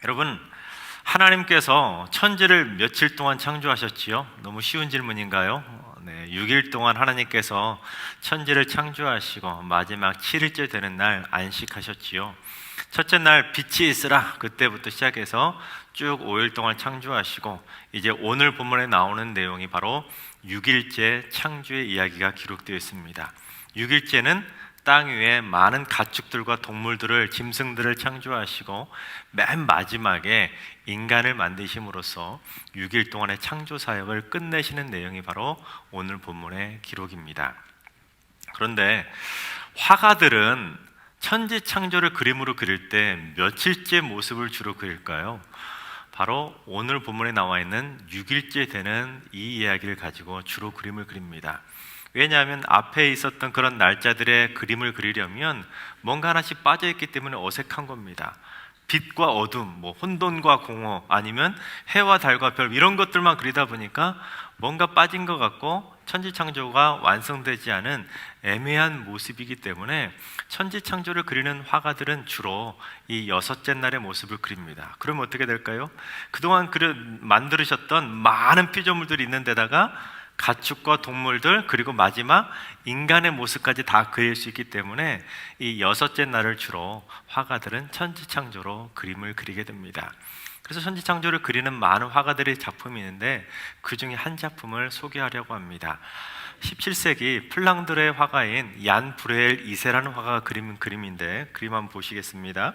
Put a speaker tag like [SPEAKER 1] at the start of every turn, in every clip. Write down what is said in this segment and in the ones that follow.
[SPEAKER 1] 여러분, 하나님께서 천지를 며칠 동안 창조하셨지요? 너무 쉬운 질문인가요? 네, 6일 동안 하나님께서 천지를 창조하시고 마지막 7일째 되는 날 안식하셨지요. 첫째 날 빛이 있으라, 그때부터 시작해서 쭉 5일 동안 창조하시고, 이제 오늘 본문에 나오는 내용이 바로 6일째 창조의 이야기가 기록되어 있습니다. 6일째는 땅 위에 많은 가축들과 동물들을, 짐승들을 창조하시고 맨 마지막에 인간을 만드심으로써 6일 동안의 창조 사역을 끝내시는 내용이 바로 오늘 본문의 기록입니다. 그런데 화가들은 천지 창조를 그림으로 그릴 때 며칠째 모습을 주로 그릴까요? 바로 오늘 본문에 나와 있는 6일째 되는 이 이야기를 가지고 주로 그림을 그립니다. 왜냐하면 앞에 있었던 그런 날짜들의 그림을 그리려면 뭔가 하나씩 빠져있기 때문에 어색한 겁니다. 빛과 어둠, 혼돈과 공허, 아니면 해와 달과 별, 이런 것들만 그리다 보니까 뭔가 빠진 것 같고 천지창조가 완성되지 않은 애매한 모습이기 때문에 천지창조를 그리는 화가들은 주로 이 여섯째 날의 모습을 그립니다. 그러면 어떻게 될까요? 그동안 만들으셨던 많은 피조물들이 있는 데다가 가축과 동물들, 그리고 마지막 인간의 모습까지 다 그릴 수 있기 때문에 이 여섯째 날을 주로 화가들은 천지창조로 그림을 그리게 됩니다. 그래서 천지창조를 그리는 많은 화가들의 작품이 있는데 그 중에 한 작품을 소개하려고 합니다. 17세기 플랑드르의 화가인 얀 브레엘 이세라는 화가가 그린 그림인데, 그림 한번 보시겠습니다.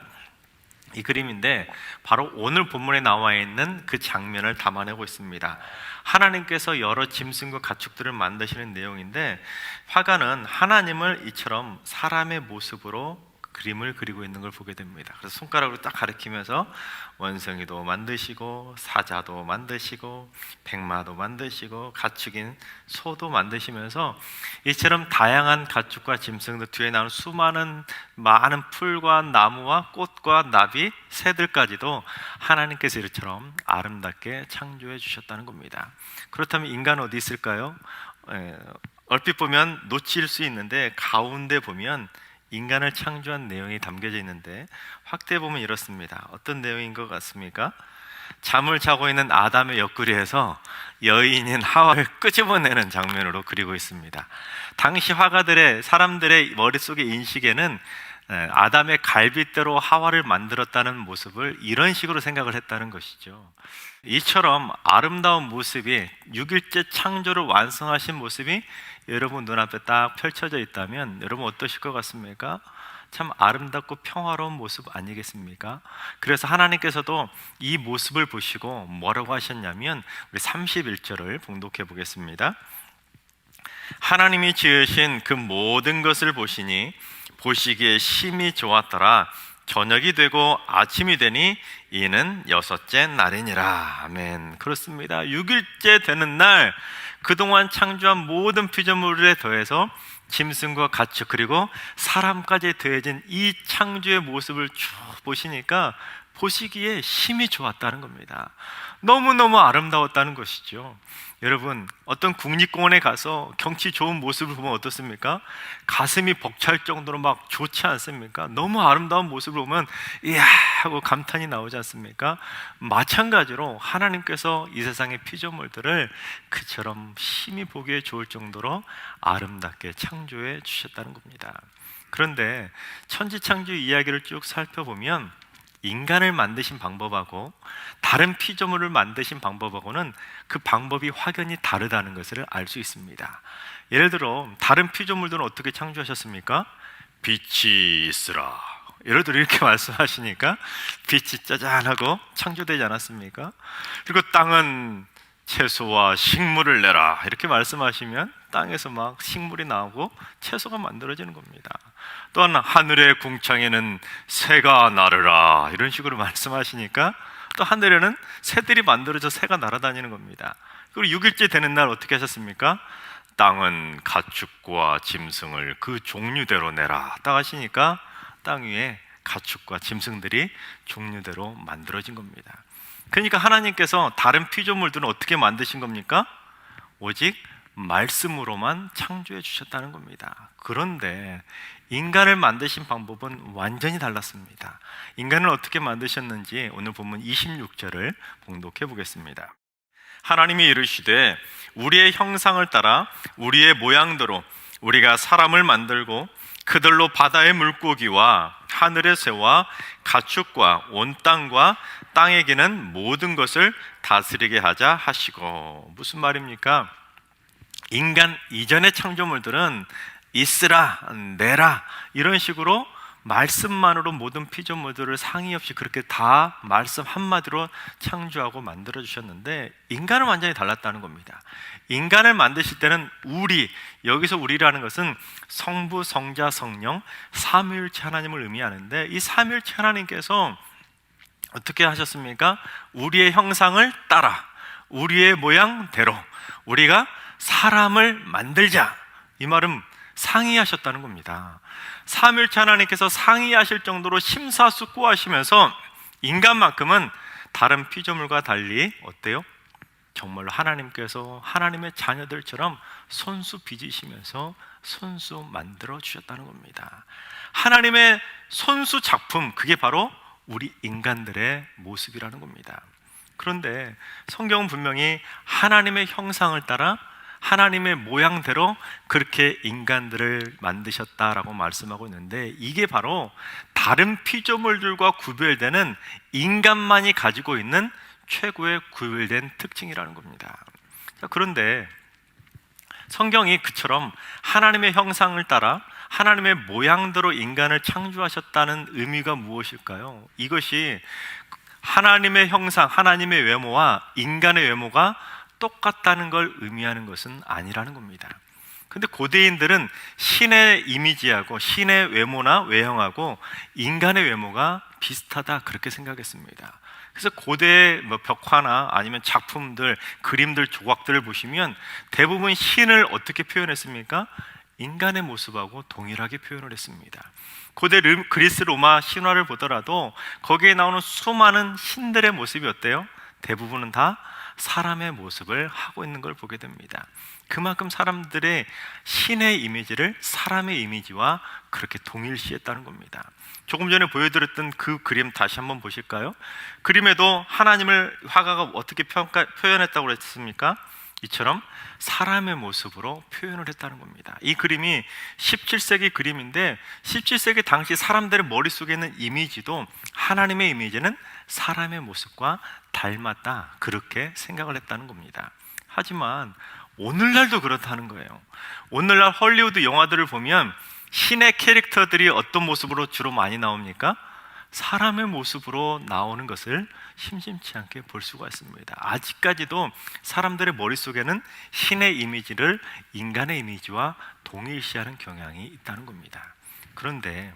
[SPEAKER 1] 이 그림인데 바로 오늘 본문에 나와 있는 그 장면을 담아내고 있습니다. 하나님께서 여러 짐승과 가축들을 만드시는 내용인데, 화가는 하나님을 이처럼 사람의 모습으로 그림을 그리고 있는 걸 보게 됩니다. 그래서 손가락으로 딱 가리키면서 원숭이도 만드시고 사자도 만드시고 백마도 만드시고 가축인 소도 만드시면서 이처럼 다양한 가축과 짐승들, 뒤에 나오는 수많은 많은 풀과 나무와 꽃과 나비, 새들까지도 하나님께서 이처럼 아름답게 창조해 주셨다는 겁니다. 그렇다면 인간은 어디 있을까요? 얼핏 보면 놓칠 수 있는데 가운데 보면 인간을 창조한 내용이 담겨져 있는데, 확대해 보면 이렇습니다. 어떤 내용인 것 같습니까? 잠을 자고 있는 아담의 옆구리에서 여인인 하와를 끄집어내는 장면으로 그리고 있습니다. 당시 화가들의, 사람들의 머릿속의 인식에는 아담의 갈빗대로 하와를 만들었다는 모습을 이런 식으로 생각을 했다는 것이죠. 이처럼 아름다운 모습이, 6일째 창조를 완성하신 모습이 여러분 눈앞에 딱 펼쳐져 있다면 여러분 어떠실 것 같습니까? 참 아름답고 평화로운 모습 아니겠습니까? 그래서 하나님께서도 이 모습을 보시고 뭐라고 하셨냐면, 우리 31절을 봉독해 보겠습니다. 하나님이 지으신 그 모든 것을 보시니 보시기에 심히 좋았더라. 저녁이 되고 아침이 되니 이는 여섯째 날이니라. 아멘. 그렇습니다. 6일째 되는 날, 그동안 창조한 모든 피조물에 더해서 짐승과 가축, 그리고 사람까지 더해진 이 창조의 모습을 쭉 보시니까 보시기에 심히 좋았다는 겁니다. 너무너무 아름다웠다는 것이죠. 여러분, 어떤 국립공원에 가서 경치 좋은 모습을 보면 어떻습니까? 가슴이 벅찰 정도로 막 좋지 않습니까? 너무 아름다운 모습을 보면 이야 하고 감탄이 나오지 않습니까? 마찬가지로 하나님께서 이 세상의 피조물들을 그처럼 심히 보기에 좋을 정도로 아름답게 창조해 주셨다는 겁니다. 그런데 천지창조 이야기를 쭉 살펴보면 인간을 만드신 방법하고 다른 피조물을 만드신 방법하고는 그 방법이 확연히 다르다는 것을 알 수 있습니다. 예를 들어 다른 피조물들은 어떻게 창조하셨습니까? 빛이 있으라, 예를 들어 이렇게 말씀하시니까 빛이 짜잔하고 창조되지 않았습니까? 그리고 땅은 채소와 식물을 내라, 이렇게 말씀하시면 땅에서 막 식물이 나오고 채소가 만들어지는 겁니다. 또한 하늘의 궁창에는 새가 나르라, 이런 식으로 말씀하시니까 또 하늘에는 새들이 만들어져 새가 날아다니는 겁니다. 그리고 6일째 되는 날 어떻게 하셨습니까? 땅은 가축과 짐승을 그 종류대로 내라, 딱 하시니까 땅 위에 가축과 짐승들이 종류대로 만들어진 겁니다. 그러니까 하나님께서 다른 피조물들은 어떻게 만드신 겁니까? 오직 말씀으로만 창조해 주셨다는 겁니다. 그런데 인간을 만드신 방법은 완전히 달랐습니다. 인간을 어떻게 만드셨는지 오늘 본문 26절을 봉독해 보겠습니다. 하나님이 이르시되 우리의 형상을 따라 우리의 모양대로 우리가 사람을 만들고 그들로 바다의 물고기와 하늘의 새와 가축과 온 땅과 땅에 기는 모든 것을 다스리게 하자 하시고. 무슨 말입니까? 인간 이전의 창조물들은 있으라, 내라 이런 식으로 말씀만으로 모든 피조물들을 상의 없이 그렇게 다 말씀 한마디로 창조하고 만들어 주셨는데, 인간은 완전히 달랐다는 겁니다. 인간을 만드실 때는 우리, 여기서 우리라는 것은 성부, 성자, 성령 삼위일체 하나님을 의미하는데, 이 삼위일체 하나님께서 어떻게 하셨습니까? 우리의 형상을 따라 우리의 모양대로 우리가 사람을 만들자, 이 말은 상의하셨다는 겁니다. 삼위일체 하나님께서 상의하실 정도로 심사숙고하시면서 인간만큼은 다른 피조물과 달리 어때요? 정말로 하나님께서 하나님의 자녀들처럼 손수 빚으시면서 손수 만들어 주셨다는 겁니다. 하나님의 손수 작품, 그게 바로 우리 인간들의 모습이라는 겁니다. 그런데 성경은 분명히 하나님의 형상을 따라 하나님의 모양대로 그렇게 인간들을 만드셨다라고 말씀하고 있는데, 이게 바로 다른 피조물들과 구별되는 인간만이 가지고 있는 최고의 구별된 특징이라는 겁니다. 그런데 성경이 그처럼 하나님의 형상을 따라 하나님의 모양대로 인간을 창조하셨다는 의미가 무엇일까요? 이것이 하나님의 형상, 하나님의 외모와 인간의 외모가 똑같다는 걸 의미하는 것은 아니라는 겁니다. 근데 고대인들은 신의 이미지하고 신의 외모나 외형하고 인간의 외모가 비슷하다, 그렇게 생각했습니다. 그래서 고대 벽화나 아니면 작품들, 그림들, 조각들을 보시면 대부분 신을 어떻게 표현했습니까? 인간의 모습하고 동일하게 표현을 했습니다. 고대 그리스 로마 신화를 보더라도 거기에 나오는 수많은 신들의 모습이 어때요? 대부분은 다 사람의 모습을 하고 있는 걸 보게 됩니다. 그만큼 사람들의 신의 이미지를 사람의 이미지와 그렇게 동일시했다는 겁니다. 조금 전에 보여드렸던 그 그림 다시 한번 보실까요? 그림에도 하나님을 화가가 어떻게 표현했다고 그랬습니까? 이처럼 사람의 모습으로 표현을 했다는 겁니다. 이 그림이 17세기 그림인데 17세기 당시 사람들의 머릿속에 있는 이미지도 하나님의 이미지는 사람의 모습과 닮았다, 그렇게 생각을 했다는 겁니다. 하지만 오늘날도 그렇다는 거예요. 오늘날 헐리우드 영화들을 보면 신의 캐릭터들이 어떤 모습으로 주로 많이 나옵니까? 사람의 모습으로 나오는 것을 심심치 않게 볼 수가 있습니다. 아직까지도 사람들의 머릿속에는 신의 이미지를 인간의 이미지와 동일시하는 경향이 있다는 겁니다. 그런데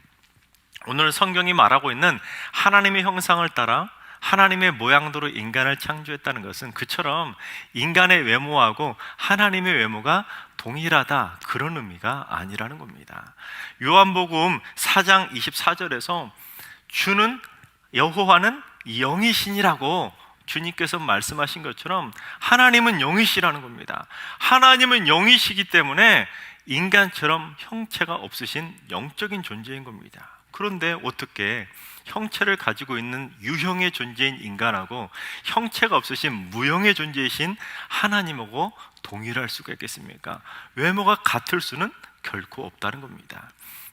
[SPEAKER 1] 오늘 성경이 말하고 있는 하나님의 형상을 따라 하나님의 모양대로 인간을 창조했다는 것은 그처럼 인간의 외모하고 하나님의 외모가 동일하다, 그런 의미가 아니라는 겁니다. 요한복음 4장 24절에서 주는 여호와는 영이신이라고 주님께서 말씀하신 것처럼 하나님은 영이시라는 겁니다. 하나님은 영이시기 때문에 인간처럼 형체가 없으신 영적인 존재인 겁니다. 그런데 어떻게 형체를 가지고 있는 유형의 존재인 인간하고 형체가 없으신 무형의 존재이신 하나님하고 동일할 수가 있겠습니까? 외모가 같을 수는 결코 없다는 겁니다.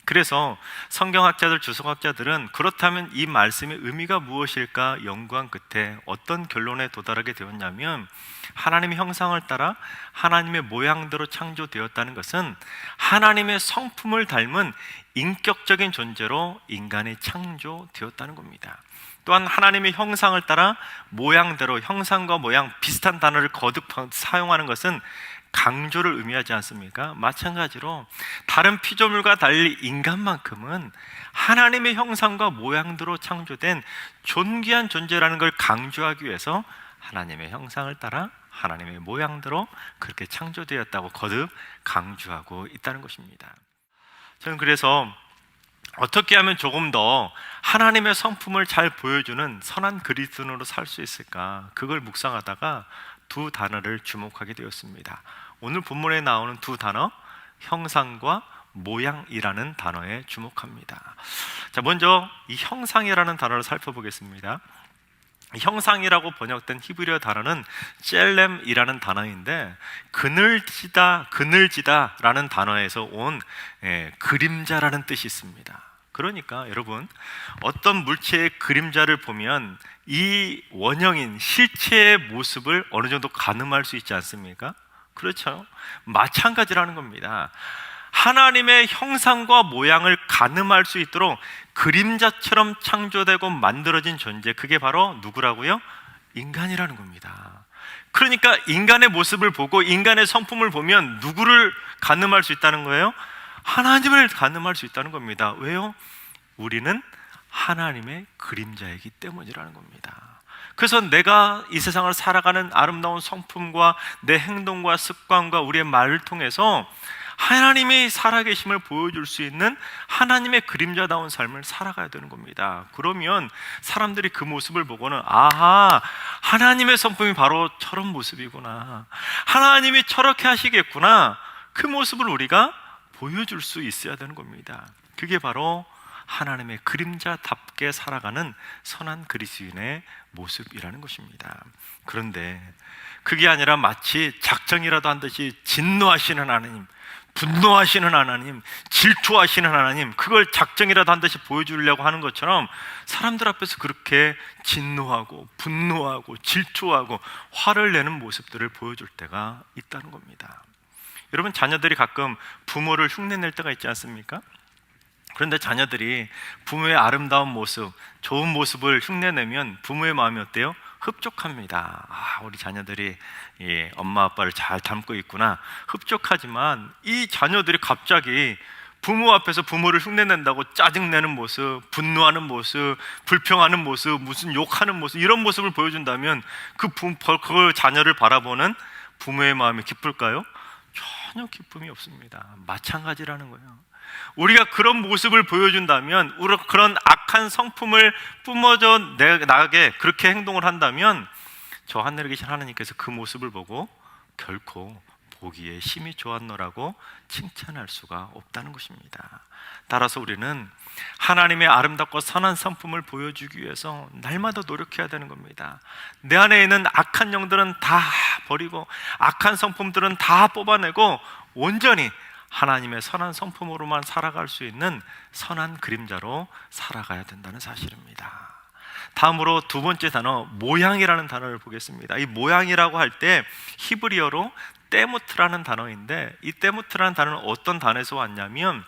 [SPEAKER 1] 그래서 성경학자들, 주석학자들은 그렇다면 이 말씀의 의미가 무엇일까 연구한 끝에 어떤 결론에 도달하게 되었냐면, 하나님의 형상을 따라 하나님의 모양대로 창조되었다는 것은 하나님의 성품을 닮은 인격적인 존재로 인간이 창조되었다는 겁니다. 또한 하나님의 형상을 따라 모양대로, 형상과 모양 비슷한 단어를 거듭 사용하는 것은 강조를 의미하지 않습니까? 마찬가지로 다른 피조물과 달리 인간만큼은 하나님의 형상과 모양대로 창조된 존귀한 존재라는 걸 강조하기 위해서 하나님의 형상을 따라 하나님의 모양대로 그렇게 창조되었다고 거듭 강조하고 있다는 것입니다. 저는 그래서 어떻게 하면 조금 더 하나님의 성품을 잘 보여주는 선한 그리스도인으로 살 수 있을까, 그걸 묵상하다가 두 단어를 주목하게 되었습니다. 오늘 본문에 나오는 두 단어, 형상과 모양이라는 단어에 주목합니다. 자, 먼저 이 형상이라는 단어를 살펴보겠습니다. 형상이라고 번역된 히브리어 단어는 젤렘이라는 단어인데, 그늘지다라는 단어에서 온 그림자라는 뜻이 있습니다. 그러니까 여러분, 어떤 물체의 그림자를 보면 이 원형인 실체의 모습을 어느 정도 가늠할 수 있지 않습니까? 그렇죠? 마찬가지라는 겁니다. 하나님의 형상과 모양을 가늠할 수 있도록 그림자처럼 창조되고 만들어진 존재, 그게 바로 누구라고요? 인간이라는 겁니다. 그러니까 인간의 모습을 보고 인간의 성품을 보면 누구를 가늠할 수 있다는 거예요? 하나님을 가늠할 수 있다는 겁니다. 왜요? 우리는 하나님의 그림자이기 때문이라는 겁니다. 그래서 내가 이 세상을 살아가는 아름다운 성품과 내 행동과 습관과 우리의 말을 통해서 하나님이 살아계심을 보여줄 수 있는 하나님의 그림자다운 삶을 살아가야 되는 겁니다. 그러면 사람들이 그 모습을 보고는, 아하, 하나님의 성품이 바로 저런 모습이구나, 하나님이 저렇게 하시겠구나, 그 모습을 우리가 보여줄 수 있어야 되는 겁니다. 그게 바로 하나님의 그림자답게 살아가는 선한 그리스도인의 모습이라는 것입니다. 그런데 그게 아니라 마치 작정이라도 한 듯이 진노하시는 하나님, 분노하시는 하나님, 질투하시는 하나님, 그걸 작정이라도 한 듯이 보여주려고 하는 것처럼 사람들 앞에서 그렇게 진노하고 분노하고 질투하고 화를 내는 모습들을 보여줄 때가 있다는 겁니다. 여러분, 자녀들이 가끔 부모를 흉내낼 때가 있지 않습니까? 그런데 자녀들이 부모의 아름다운 모습, 좋은 모습을 흉내내면 부모의 마음이 어때요? 흡족합니다. 아, 우리 자녀들이 엄마 아빠를 잘 닮고 있구나, 흡족하지만 이 자녀들이 갑자기 부모 앞에서 부모를 흉내낸다고 짜증내는 모습, 분노하는 모습, 불평하는 모습, 무슨 욕하는 모습, 이런 모습을 보여준다면 그 자녀를 바라보는 부모의 마음이 기쁠까요? 전혀 기쁨이 없습니다. 마찬가지라는 거예요. 우리가 그런 모습을 보여준다면, 우리가 그런 악한 성품을 뿜어져 나가게 그렇게 행동을 한다면, 저 하늘에 계신 하나님께서 그 모습을 보고 결코 보기에 심히 좋았노라고 칭찬할 수가 없다는 것입니다. 따라서 우리는 하나님의 아름답고 선한 성품을 보여주기 위해서 날마다 노력해야 되는 겁니다. 내 안에 있는 악한 영들은 다 버리고 악한 성품들은 다 뽑아내고 온전히 하나님의 선한 성품으로만 살아갈 수 있는 선한 그림자로 살아가야 된다는 사실입니다. 다음으로 두 번째 단어, 모양이라는 단어를 보겠습니다. 이 모양이라고 할 때 히브리어로 때무트라는 단어인데, 이 때무트라는 단어는 어떤 단어에서 왔냐면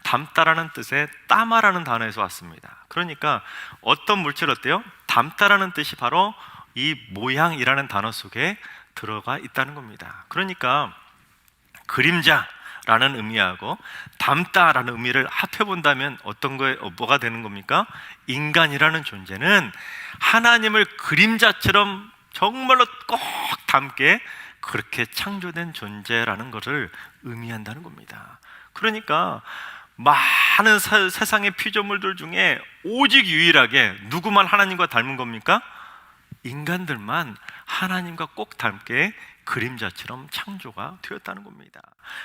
[SPEAKER 1] 담다라는 뜻의 따마라는 단어에서 왔습니다. 그러니까 어떤 물체를 어때요? 담다라는 뜻이 바로 이 모양이라는 단어 속에 들어가 있다는 겁니다. 그러니까 그림자라는 의미하고 담다라는 의미를 합해본다면 어떤 거에 뭐가 되는 겁니까? 인간이라는 존재는 하나님을 그림자처럼 정말로 꼭 닮게 그렇게 창조된 존재라는 것을 의미한다는 겁니다. 그러니까 많은 세상의 피조물들 중에 오직 유일하게 누구만 하나님과 닮은 겁니까? 인간들만 하나님과 꼭 닮게 그림자처럼 창조가 되었다는 겁니다.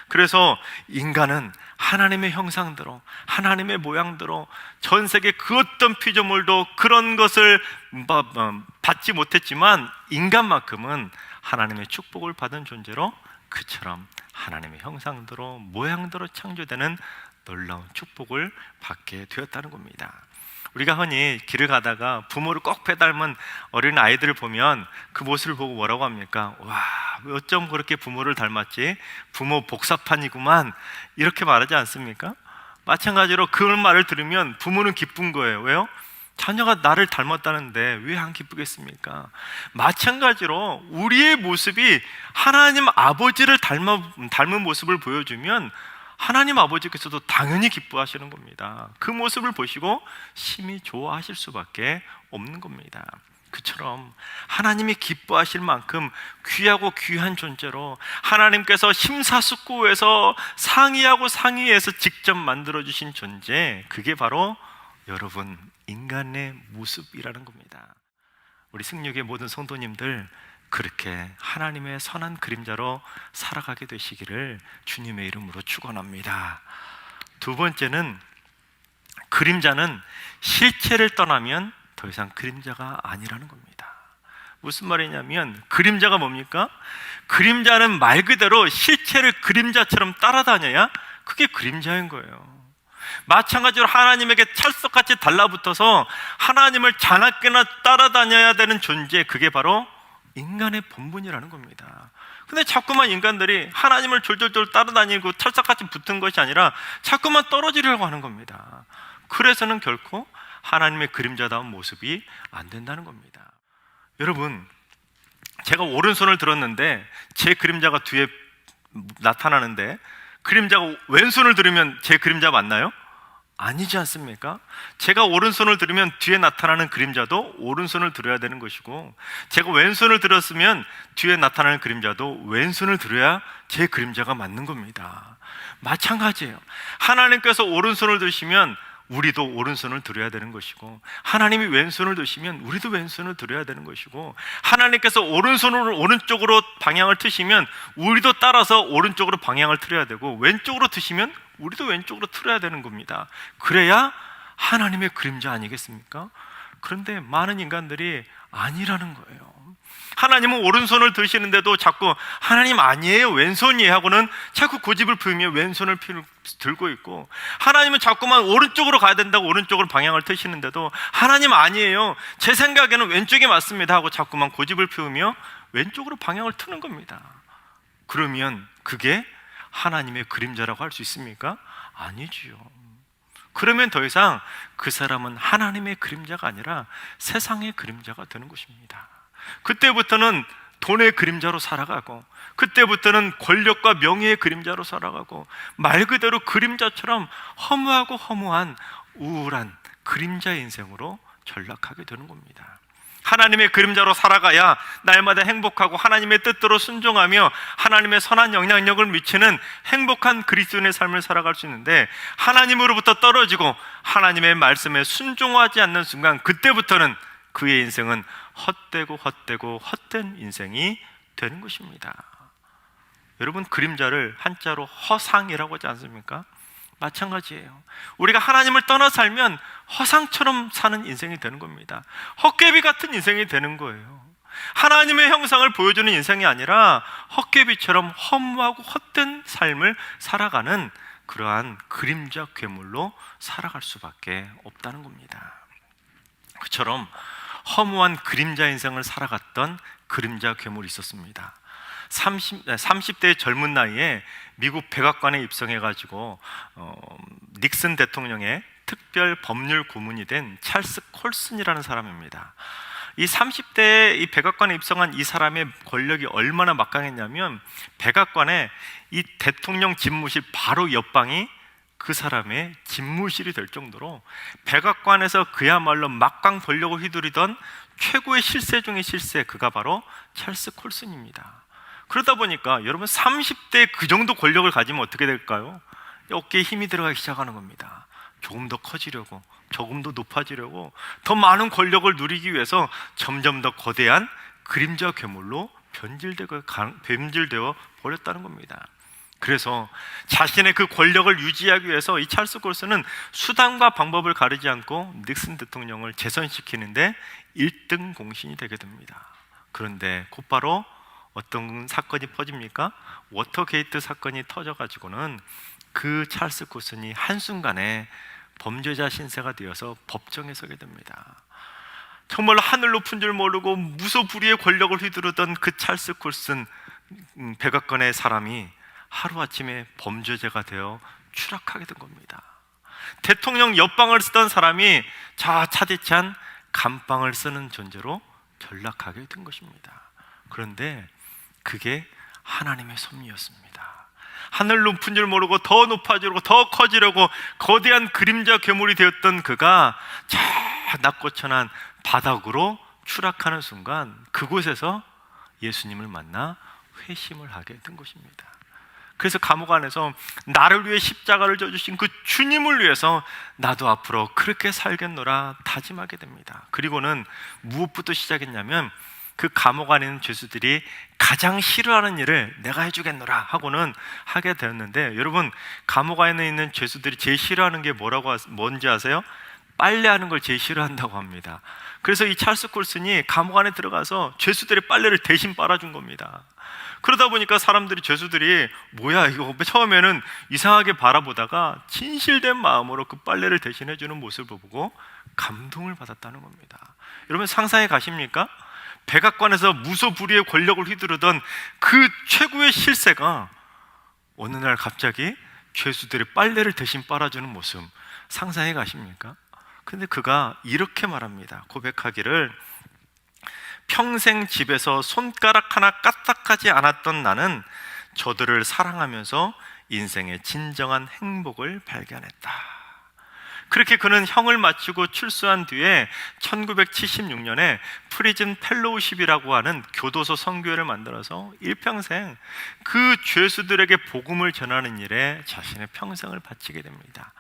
[SPEAKER 1] 그래서 인간은 하나님의 형상대로, 하나님의 모양대로 전 세계 그 어떤 피조물도 그런 것을 받지 못했지만, 인간만큼은 하나님의 축복을 받은 존재로 그처럼 하나님의 형상대로 모양대로 창조되는 놀라운 축복을 받게 되었다는 겁니다. 우리가 흔히 길을 가다가 부모를 꼭 빼닮은 어린 아이들을 보면 그 모습을 보고 뭐라고 합니까? 와, 어쩜 그렇게 부모를 닮았지? 부모 복사판이구만, 이렇게 말하지 않습니까? 마찬가지로 그런 말을 들으면 부모는 기쁜 거예요. 왜요? 자녀가 나를 닮았다는데 왜 안 기쁘겠습니까? 마찬가지로 우리의 모습이 하나님 아버지를 닮은 모습을 보여주면 하나님 아버지께서도 당연히 기뻐하시는 겁니다. 그 모습을 보시고 심히 좋아하실 수밖에 없는 겁니다. 그처럼 하나님이 기뻐하실 만큼 귀하고 귀한 존재로 하나님께서 심사숙고해서 상의하고 상의해서 직접 만들어주신 존재, 그게 바로 여러분 인간의 모습이라는 겁니다. 우리 승육의 모든 성도님들, 그렇게 하나님의 선한 그림자로 살아가게 되시기를 주님의 이름으로 축원합니다. 두 번째는, 그림자는 실체를 떠나면 더 이상 그림자가 아니라는 겁니다. 무슨 말이냐면, 그림자가 뭡니까? 그림자는 말 그대로 실체를 그림자처럼 따라다녀야 그게 그림자인 거예요. 마찬가지로 하나님에게 찰떡같이 달라붙어서 하나님을 자나깨나 따라다녀야 되는 존재, 그게 바로 인간의 본분이라는 겁니다. 근데 자꾸만 인간들이 하나님을 졸졸졸 따라다니고 찰떡같이 붙은 것이 아니라 자꾸만 떨어지려고 하는 겁니다. 그래서는 결코 하나님의 그림자다운 모습이 안 된다는 겁니다. 여러분, 제가 오른손을 들었는데 제 그림자가 뒤에 나타나는데, 그림자가 왼손을 들으면 제 그림자 맞나요? 아니지 않습니까? 제가 오른손을 들으면 뒤에 나타나는 그림자도 오른손을 들어야 되는 것이고, 제가 왼손을 들었으면 뒤에 나타나는 그림자도 왼손을 들어야 제 그림자가 맞는 겁니다. 마찬가지예요. 하나님께서 오른손을 드시면 우리도 오른손을 들어야 되는 것이고, 하나님이 왼손을 드시면 우리도 왼손을 들어야 되는 것이고, 하나님께서 오른손으로 오른쪽으로 방향을 트시면 우리도 따라서 오른쪽으로 방향을 틀어야 되고, 왼쪽으로 트시면 우리도 왼쪽으로 틀어야 되는 겁니다. 그래야 하나님의 그림자 아니겠습니까? 그런데 많은 인간들이 아니라는 거예요. 하나님은 오른손을 드시는데도 자꾸 하나님 아니에요, 왼손이에요 하고는 자꾸 고집을 피우며 왼손을 들고 있고, 하나님은 자꾸만 오른쪽으로 가야 된다고 오른쪽으로 방향을 트시는데도 하나님 아니에요, 제 생각에는 왼쪽이 맞습니다 하고 자꾸만 고집을 피우며 왼쪽으로 방향을 트는 겁니다. 그러면 그게 하나님의 그림자라고 할 수 있습니까? 아니지요. 그러면 더 이상 그 사람은 하나님의 그림자가 아니라 세상의 그림자가 되는 것입니다. 그때부터는 돈의 그림자로 살아가고, 그때부터는 권력과 명예의 그림자로 살아가고, 말 그대로 그림자처럼 허무하고 허무한 우울한 그림자의 인생으로 전락하게 되는 겁니다. 하나님의 그림자로 살아가야 날마다 행복하고 하나님의 뜻대로 순종하며 하나님의 선한 영향력을 미치는 행복한 그리스도인의 삶을 살아갈 수 있는데, 하나님으로부터 떨어지고 하나님의 말씀에 순종하지 않는 순간, 그때부터는 그의 인생은 헛되고 헛된 인생이 되는 것입니다. 여러분, 그림자를 한자로 허상이라고 하지 않습니까? 마찬가지예요. 우리가 하나님을 떠나 살면 허상처럼 사는 인생이 되는 겁니다. 헛개비 같은 인생이 되는 거예요. 하나님의 형상을 보여주는 인생이 아니라 헛개비처럼 허무하고 헛된 삶을 살아가는 그러한 그림자 괴물로 살아갈 수밖에 없다는 겁니다. 그처럼 허무한 그림자 인생을 살아갔던 그림자 괴물이 있었습니다. 30대 젊은 나이에 미국 백악관에 입성해가지고 닉슨 대통령의 특별 법률 고문이 된 찰스 콜슨이라는 사람입니다. 이 30대에 이 백악관에 입성한 이 사람의 권력이 얼마나 막강했냐면, 백악관에 이 대통령 집무실 바로 옆방이 그 사람의 집무실이 될 정도로 백악관에서 그야말로 막강 권력을 휘두르던 최고의 실세 중의 실세, 그가 바로 찰스 콜슨입니다. 그러다 보니까 여러분, 30대에 그 정도 권력을 가지면 어떻게 될까요? 어깨에 힘이 들어가기 시작하는 겁니다. 조금 더 커지려고, 조금 더 높아지려고, 더 많은 권력을 누리기 위해서 점점 더 거대한 그림자 괴물로 변질되어 버렸다는 겁니다. 그래서 자신의 그 권력을 유지하기 위해서 이 찰스 콜슨은 수단과 방법을 가리지 않고 닉슨 대통령을 재선시키는데 1등 공신이 되게 됩니다. 그런데 곧바로 어떤 사건이 퍼집니까? 워터게이트 사건이 터져가지고는 그 찰스 콜슨이 한순간에 범죄자 신세가 되어서 법정에 서게 됩니다. 정말로 하늘 높은 줄 모르고 무소불위의 권력을 휘두르던 그 찰스 콜슨 백악관의 사람이 하루아침에 범죄자가 되어 추락하게 된 겁니다. 대통령 옆방을 쓰던 사람이 차디찬 감방을 쓰는 존재로 전락하게 된 것입니다. 그런데 그게 하나님의 섭리였습니다. 하늘 높은 줄 모르고 더 높아지려고, 더 커지려고 거대한 그림자 괴물이 되었던 그가 저 낮고천한 바닥으로 추락하는 순간, 그곳에서 예수님을 만나 회심을 하게 된 것입니다. 그래서 감옥 안에서 나를 위해 십자가를 져주신 그 주님을 위해서 나도 앞으로 그렇게 살겠노라 다짐하게 됩니다. 그리고는 무엇부터 시작했냐면, 그 감옥 안에 있는 죄수들이 가장 싫어하는 일을 내가 해주겠노라 하고는 하게 되었는데, 여러분, 감옥 안에 있는 죄수들이 제일 싫어하는 게 뭔지 아세요? 빨래하는 걸 제일 싫어한다고 합니다. 그래서 이 찰스 콜슨이 감옥 안에 들어가서 죄수들의 빨래를 대신 빨아준 겁니다. 그러다 보니까 죄수들이 뭐야 이거, 처음에는 이상하게 바라보다가 진실된 마음으로 그 빨래를 대신해주는 모습을 보고 감동을 받았다는 겁니다. 여러분, 상상해 가십니까? 백악관에서 무소불위의 권력을 휘두르던 그 최고의 실세가 어느 날 갑자기 죄수들의 빨래를 대신 빨아주는 모습, 상상해 가십니까? 근데 그가 이렇게 말합니다. 고백하기를, 평생 집에서 손가락 하나 까딱하지 않았던 나는 저들을 사랑하면서 인생의 진정한 행복을 발견했다. 그렇게 그는 형을 마치고 출소한 뒤에 1976년에 프리즌 펠로우십이라고 하는 교도소 선교회를 만들어서 일평생 그 죄수들에게 복음을 전하는 일에 자신의 평생을 바치게 됩니다.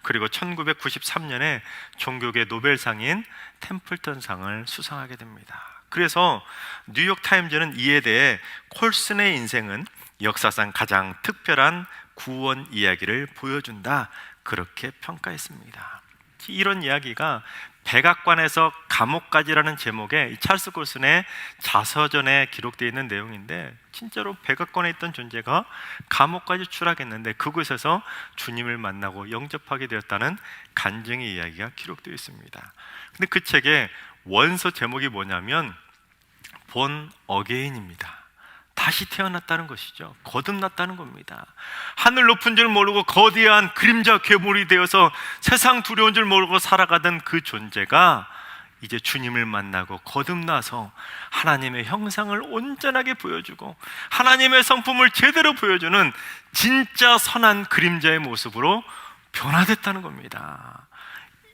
[SPEAKER 1] 그리고 1993년에 종교계 노벨상인 템플턴상을 수상하게 됩니다. 그래서 뉴욕타임즈는 이에 대해 콜슨의 인생은 역사상 가장 특별한 구원 이야기를 보여준다, 그렇게 평가했습니다. 이런 이야기가 백악관에서 감옥까지라는 제목의 찰스 콜슨의 자서전에 기록되어 있는 내용인데, 진짜로 백악관에 있던 존재가 감옥까지 추락했는데 그곳에서 주님을 만나고 영접하게 되었다는 간증의 이야기가 기록되어 있습니다. 근데 그 책의 원서 제목이 뭐냐면 본 어게인입니다. 다시 태어났다는 것이죠. 거듭났다는 겁니다. 하늘 높은 줄 모르고 거대한 그림자 괴물이 되어서 세상 두려운 줄 모르고 살아가던 그 존재가 이제 주님을 만나고 거듭나서 하나님의 형상을 온전하게 보여주고 하나님의 성품을 제대로 보여주는 진짜 선한 그림자의 모습으로 변화됐다는 겁니다.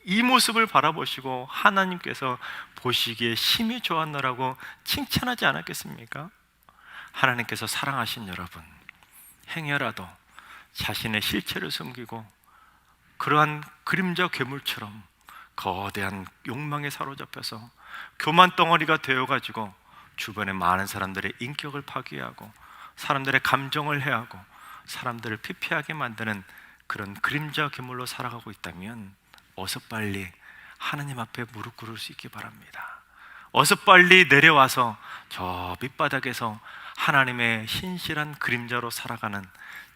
[SPEAKER 1] 이 모습을 바라보시고 하나님께서 보시기에 심히 좋았노라고 칭찬하지 않았겠습니까? 하나님께서 사랑하신 여러분, 행여라도 자신의 실체를 숨기고 그러한 그림자 괴물처럼 거대한 욕망에 사로잡혀서 교만 덩어리가 되어가지고 주변의 많은 사람들의 인격을 파괴하고 사람들의 감정을 해하고 사람들을 피폐하게 만드는 그런 그림자 괴물로 살아가고 있다면 어서 빨리 하나님 앞에 무릎 꿇을 수 있기 바랍니다. 어서 빨리 내려와서 저 밑바닥에서 하나님의 신실한 그림자로 살아가는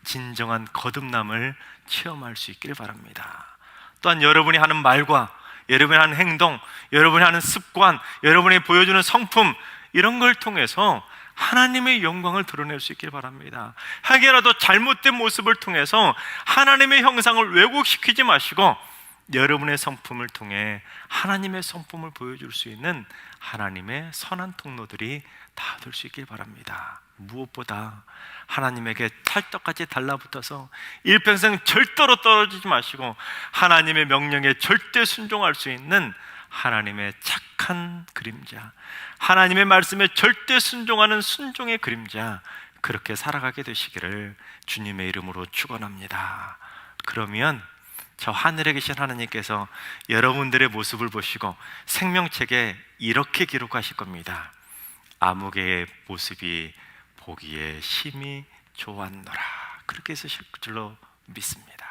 [SPEAKER 1] 진정한 거듭남을 체험할 수 있길 바랍니다. 또한 여러분이 하는 말과 여러분이 하는 행동, 여러분이 하는 습관, 여러분이 보여주는 성품, 이런 걸 통해서 하나님의 영광을 드러낼 수 있길 바랍니다. 하게라도 잘못된 모습을 통해서 하나님의 형상을 왜곡시키지 마시고 여러분의 성품을 통해 하나님의 성품을 보여줄 수 있는 하나님의 선한 통로들이 다 될 수 있길 바랍니다. 무엇보다 하나님에게 찰떡같이 달라붙어서 일평생 절대로 떨어지지 마시고 하나님의 명령에 절대 순종할 수 있는 하나님의 착한 그림자, 하나님의 말씀에 절대 순종하는 순종의 그림자, 그렇게 살아가게 되시기를 주님의 이름으로 축원합니다. 그러면 저 하늘에 계신 하나님께서 여러분들의 모습을 보시고 생명책에 이렇게 기록하실 겁니다. 아무개의 모습이 보기에 심히 좋았노라. 그렇게 쓰실 줄로 믿습니다.